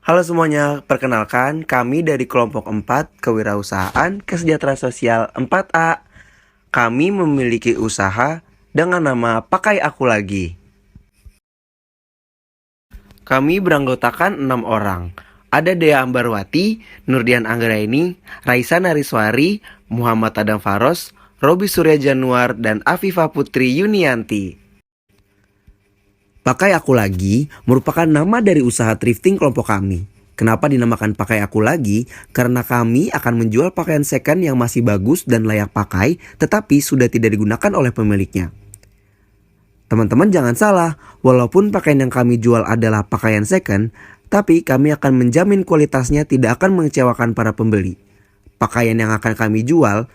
Halo semuanya, perkenalkan kami dari kelompok 4 Kewirausahaan Kesejahteraan Sosial 4A. Kami memiliki usaha dengan nama Pakai Aku Lagi. Kami beranggotakan 6 orang. Ada Dea Ambarwati, Nurdian Anggraini, Raisa Nariswari, Muhammad Adam Faros, Robi Surya Januar, dan Afifah Putri Yunianti. Pakai Aku Lagi merupakan nama dari usaha thrifting kelompok kami. Kenapa dinamakan Pakai Aku Lagi? Karena kami akan menjual pakaian second yang masih bagus dan layak pakai, tetapi sudah tidak digunakan oleh pemiliknya. Teman-teman jangan salah, walaupun pakaian yang kami jual adalah pakaian second, tapi kami akan menjamin kualitasnya tidak akan mengecewakan para pembeli. Pakaian yang akan kami jual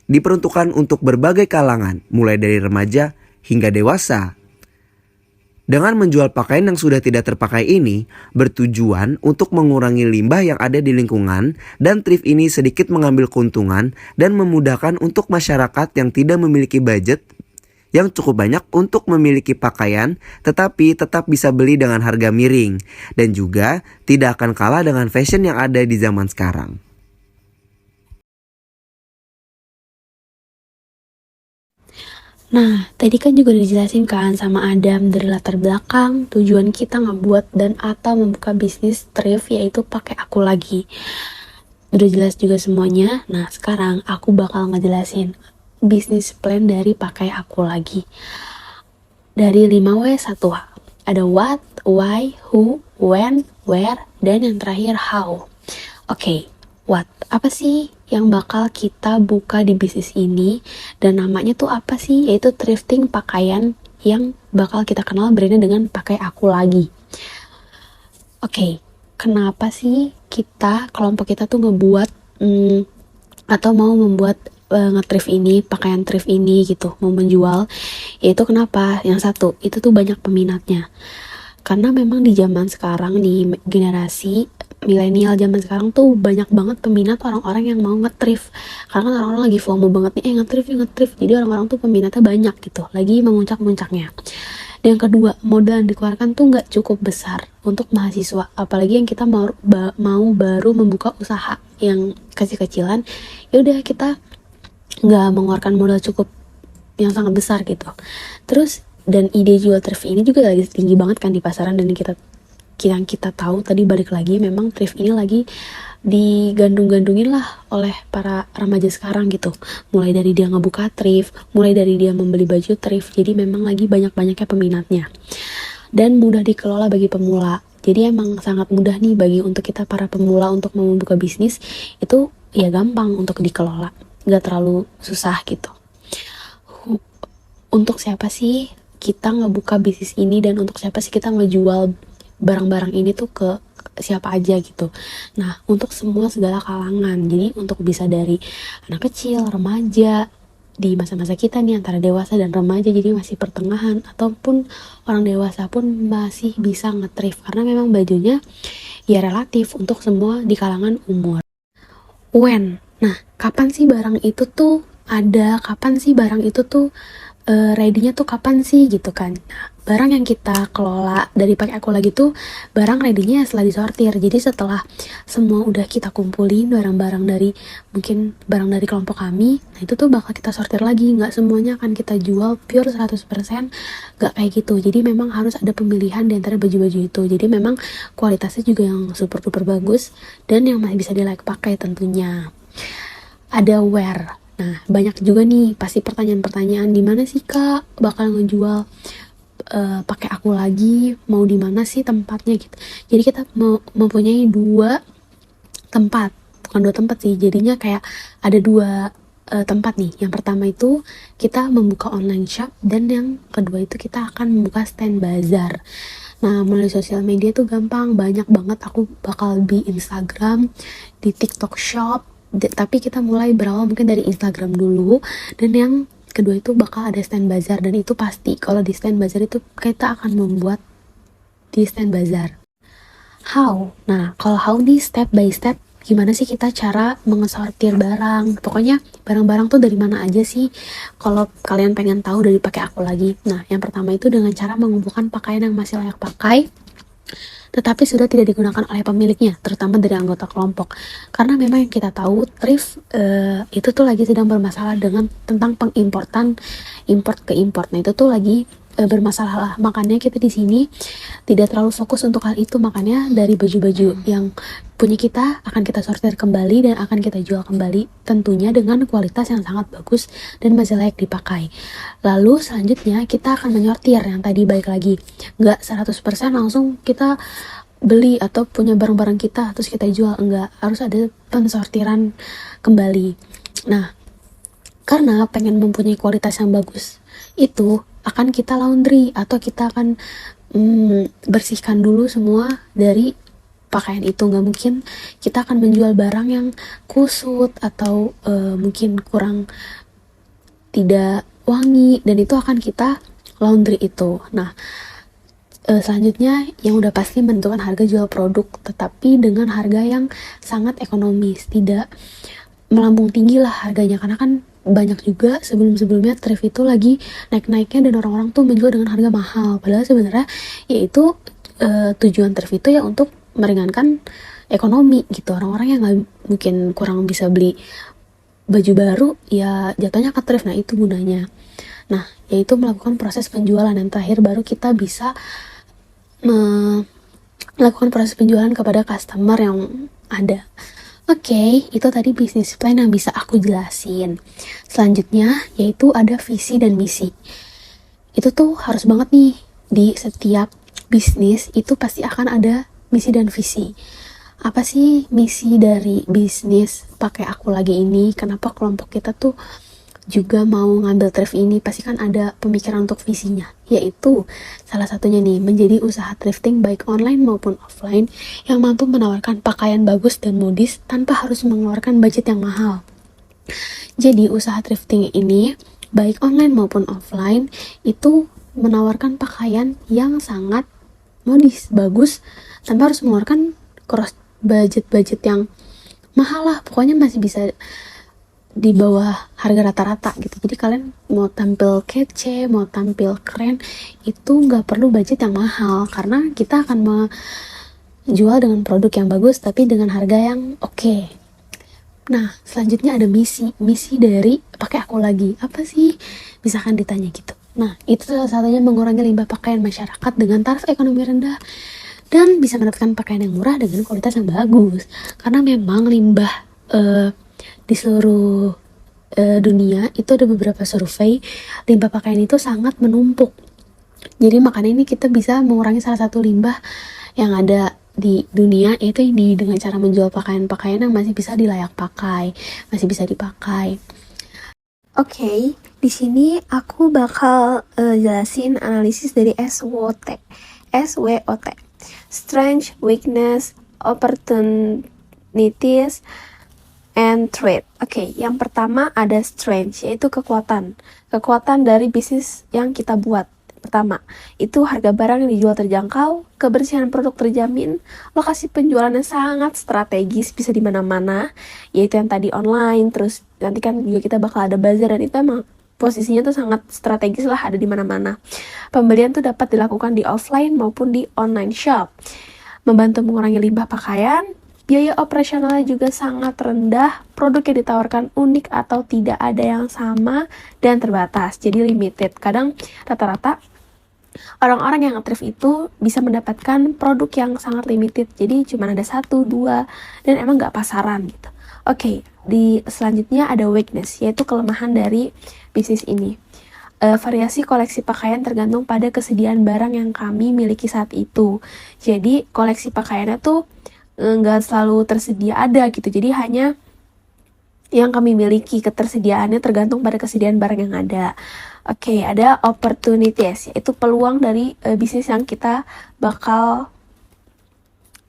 diperuntukkan untuk berbagai kalangan, mulai dari remaja hingga dewasa. Dengan menjual pakaian yang sudah tidak terpakai ini, bertujuan untuk mengurangi limbah yang ada di lingkungan, dan thrift ini sedikit mengambil keuntungan dan memudahkan untuk masyarakat yang tidak memiliki budget yang cukup banyak untuk memiliki pakaian, tetapi tetap bisa beli dengan harga miring, dan juga tidak akan kalah dengan fashion yang ada di zaman sekarang. Nah, tadi kan juga udah dijelasin kan sama Adam dari latar belakang, tujuan kita ngebuat dan atau membuka bisnis thrift yaitu pakai aku lagi. Udah jelas juga semuanya. Nah, sekarang aku bakal ngejelasin bisnis plan dari pakai aku lagi. Dari 5W 1H. Ada what, why, who, when, where, dan yang terakhir how. Oke, what? Apa sih yang bakal kita buka di bisnis ini? Dan namanya tuh apa sih? Yaitu thrifting pakaian yang bakal kita kenal brandnya dengan pakai aku lagi. Oke, kenapa sih kelompok kita tuh ngebuat atau mau membuat nge-thrift ini, pakaian thrift ini gitu, mau menjual? Yaitu kenapa? Yang satu, itu tuh banyak peminatnya. Karena memang di zaman sekarang, di generasi milenial zaman sekarang tuh banyak banget peminat orang-orang yang mau nge-thrift. Karena kan orang-orang lagi FOMO banget nih, nge-thrift. Jadi orang-orang tuh peminatnya banyak gitu, lagi memuncak-muncaknya. Dan yang kedua, modal yang dikeluarkan tuh nggak cukup besar untuk mahasiswa. Apalagi yang kita mau baru membuka usaha yang kecil-kecilan, ya udah kita nggak mengeluarkan modal cukup yang sangat besar gitu. Terus dan ide jual thrift ini juga lagi tinggi banget kan di pasaran, dan yang kita tahu tadi balik lagi memang thrift ini lagi digandung-gandungin lah oleh para remaja sekarang gitu. Mulai dari dia ngebuka thrift, mulai dari dia membeli baju thrift, jadi memang lagi banyak-banyaknya peminatnya. Dan mudah dikelola bagi pemula. Jadi emang sangat mudah nih bagi untuk kita para pemula untuk membuka bisnis, itu ya gampang untuk dikelola, nggak terlalu susah gitu. Untuk siapa sih kita ngebuka bisnis ini, dan untuk siapa sih kita ngejual barang-barang ini tuh ke siapa aja gitu. Nah, untuk semua segala kalangan. Jadi untuk bisa dari anak kecil, remaja, di masa-masa kita nih antara dewasa dan remaja, jadi masih pertengahan, ataupun orang dewasa pun masih bisa nge-thrift karena memang bajunya ya relatif untuk semua di kalangan umur. When? Nah, kapan sih barang itu tuh ada? Kapan sih barang itu tuh ready-nya tuh kapan sih gitu kan? Nah, barang yang kita kelola dari pakai aku lagi tuh barang ready-nya setelah disortir. Jadi setelah semua udah kita kumpulin barang-barang dari mungkin barang dari kelompok kami, nah itu tuh bakal kita sortir lagi. Nggak semuanya akan kita jual pure 100%, nggak kayak gitu. Jadi memang harus ada pemilihan di antara baju-baju itu. Jadi memang kualitasnya juga yang super duper bagus dan yang masih bisa di-like pakai tentunya. Ada wear. Nah, banyak juga nih pasti pertanyaan-pertanyaan, di mana sih Kak bakal ngejual pakai aku lagi, mau di mana sih tempatnya gitu. Jadi kita mempunyai dua tempat, bukan dua tempat sih, jadinya kayak ada dua tempat nih. Yang pertama itu kita membuka online shop, dan yang kedua itu kita akan membuka stand bazar. Nah, melalui sosial media tuh gampang, banyak banget. Aku bakal di Instagram, di TikTok Shop, tapi kita mulai berawal mungkin dari Instagram dulu, dan yang kedua itu bakal ada stand bazar. Dan itu pasti kalau di stand bazar itu kita akan membuat di stand bazar. How? Nah, kalau how nih step by step, gimana sih kita cara mengesortir barang, pokoknya barang-barang tuh dari mana aja sih kalau kalian pengen tahu dari pakai aku lagi. Nah, yang pertama itu dengan cara mengumpulkan pakaian yang masih layak pakai tetapi sudah tidak digunakan oleh pemiliknya, terutama dari anggota kelompok. Karena memang yang kita tahu, thrift itu tuh lagi sedang bermasalah dengan tentang pengimportan, import ke import. Nah itu tuh lagi bermasalah lah. Makanya kita di sini tidak terlalu fokus untuk hal itu. Makanya dari baju-baju yang punya kita akan kita sortir kembali dan akan kita jual kembali, tentunya dengan kualitas yang sangat bagus dan masih layak dipakai. Lalu selanjutnya kita akan menyortir yang tadi, balik lagi, nggak 100% langsung kita beli atau punya barang-barang kita terus kita jual, enggak, harus ada pensortiran kembali. Nah, karena pengen mempunyai kualitas yang bagus itu akan kita laundry atau kita akan bersihkan dulu semua dari pakaian itu. Nggak mungkin kita akan menjual barang yang kusut atau mungkin kurang tidak wangi, dan itu akan kita laundry itu. Nah, selanjutnya yang udah pasti menentukan harga jual produk, tetapi dengan harga yang sangat ekonomis, tidak melambung tinggi lah harganya, karena kan banyak juga sebelum-sebelumnya thrift itu lagi naik-naiknya dan orang-orang tuh menjual dengan harga mahal, padahal sebenarnya yaitu tujuan thrift itu ya untuk meringankan ekonomi gitu. Orang-orang yang nggak mungkin kurang bisa beli baju baru ya jatuhnya ke thrift. Nah itu gunanya. Nah yaitu melakukan proses penjualan, dan terakhir baru kita bisa melakukan proses penjualan kepada customer yang ada. Oke, itu tadi bisnis plan yang bisa aku jelasin. Selanjutnya yaitu ada visi dan misi. Itu tuh harus banget nih, di setiap bisnis itu pasti akan ada misi dan visi. Apa sih misi dari bisnis pakai aku lagi ini? Kenapa kelompok kita tuh juga mau ngambil thrift ini? Pasti kan ada pemikiran untuk visinya, yaitu salah satunya nih, menjadi usaha thrifting baik online maupun offline yang mampu menawarkan pakaian bagus dan modis tanpa harus mengeluarkan budget yang mahal. Jadi usaha thrifting ini baik online maupun offline itu menawarkan pakaian yang sangat modis, bagus, tanpa harus mengeluarkan cross budget yang mahal lah. Pokoknya masih bisa di bawah harga rata-rata gitu. Jadi kalian mau tampil kece, mau tampil keren, itu nggak perlu budget yang mahal, karena kita akan menjual dengan produk yang bagus tapi dengan harga yang oke. Nah selanjutnya ada misi dari pakai aku lagi. Apa sih, misalkan ditanya gitu. Nah itu salah satunya mengurangi limbah pakaian masyarakat dengan taraf ekonomi rendah dan bisa mendapatkan pakaian yang murah dengan kualitas yang bagus. Karena memang limbah di seluruh dunia itu ada beberapa survei, limbah pakaian itu sangat menumpuk. Jadi makanya ini kita bisa mengurangi salah satu limbah yang ada di dunia, yaitu dengan cara menjual pakaian-pakaian yang masih bisa dilayak pakai, masih bisa dipakai. Oke, di sini aku bakal jelasin analisis dari SWOT. Strength, Weakness, Opportunities, and Threat. Oke, yang pertama ada strength, yaitu kekuatan dari bisnis yang kita buat. Pertama, itu harga barang yang dijual terjangkau, kebersihan produk terjamin, lokasi penjualan yang sangat strategis, bisa di mana-mana, yaitu yang tadi online. Terus nanti kan juga kita bakal ada bazar, dan itu emang posisinya tuh sangat strategis lah, ada di mana-mana. Pembelian tuh dapat dilakukan di offline maupun di online shop. Membantu mengurangi limbah pakaian. Biaya operasionalnya juga sangat rendah, produk yang ditawarkan unik atau tidak ada yang sama dan terbatas, jadi limited. Kadang rata-rata orang-orang yang nge-thrift itu bisa mendapatkan produk yang sangat limited, jadi cuma ada 1, 2, dan emang gak pasaran gitu. Oke, di selanjutnya ada weakness, yaitu kelemahan dari bisnis ini. Variasi koleksi pakaian tergantung pada kesediaan barang yang kami miliki saat itu. Jadi koleksi pakaiannya tuh nggak selalu tersedia ada gitu, jadi hanya yang kami miliki, ketersediaannya tergantung pada kesediaan barang yang ada. Oke, ada opportunities, yaitu peluang dari bisnis yang kita bakal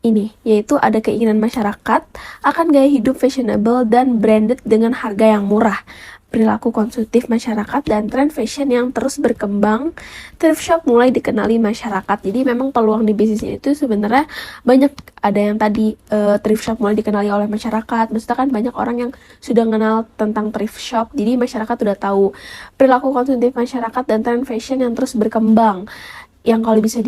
ini, yaitu ada keinginan masyarakat akan gaya hidup fashionable dan branded dengan harga yang murah, perilaku konsumtif masyarakat, dan tren fashion yang terus berkembang. Thrift shop mulai dikenali masyarakat. Jadi memang peluang di bisnis itu sebenarnya banyak. Ada yang tadi thrift shop mulai dikenali oleh masyarakat. Maksudnya kan banyak orang yang sudah kenal tentang thrift shop. Jadi masyarakat udah tahu perilaku konsumtif masyarakat dan tren fashion yang terus berkembang. Yang kalau bisa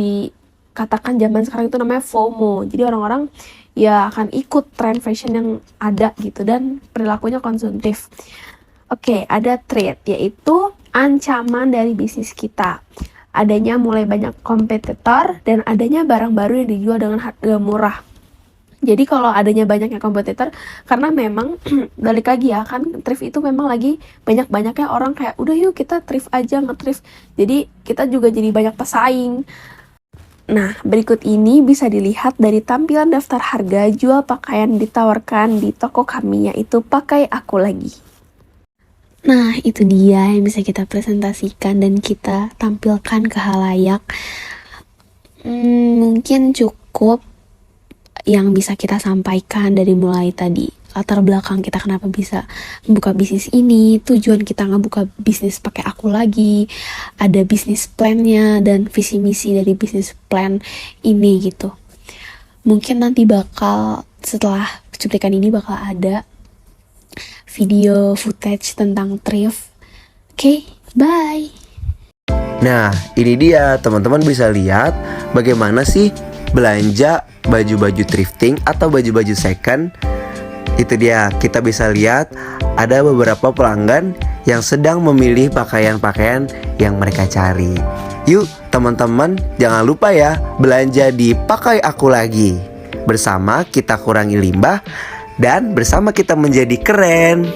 katakan zaman sekarang itu namanya FOMO. Jadi orang-orang ya akan ikut tren fashion yang ada gitu dan perilakunya konsumtif. Oke, ada threat, yaitu ancaman dari bisnis kita. Adanya mulai banyak kompetitor dan adanya barang baru yang dijual dengan harga murah. Jadi kalau adanya banyaknya kompetitor, karena memang balik lagi ya, kan thrift itu memang lagi banyak-banyaknya orang kayak udah yuk kita thrift aja, nge-thrift. Jadi kita juga jadi banyak pesaing. Nah, berikut ini bisa dilihat dari tampilan daftar harga jual pakaian ditawarkan di toko kami, yaitu Pakai Aku Lagi. Nah, itu dia yang bisa kita presentasikan dan kita tampilkan ke halayak. Mungkin cukup yang bisa kita sampaikan dari mulai tadi. Latar belakang kita kenapa bisa membuka bisnis ini, tujuan kita ngebuka bisnis Pakai Aku Lagi, ada bisnis plan-nya dan visi misi dari bisnis plan ini gitu. Mungkin nanti bakal setelah cuplikan ini bakal ada video footage tentang thrift. Oke, bye. Nah, ini dia teman-teman bisa lihat bagaimana sih belanja baju-baju thrifting atau baju-baju second. Itu dia, kita bisa lihat ada beberapa pelanggan yang sedang memilih pakaian-pakaian yang mereka cari. Yuk teman-teman, jangan lupa ya belanja di Pakai Aku Lagi. Bersama kita kurangi limbah dan bersama kita menjadi keren.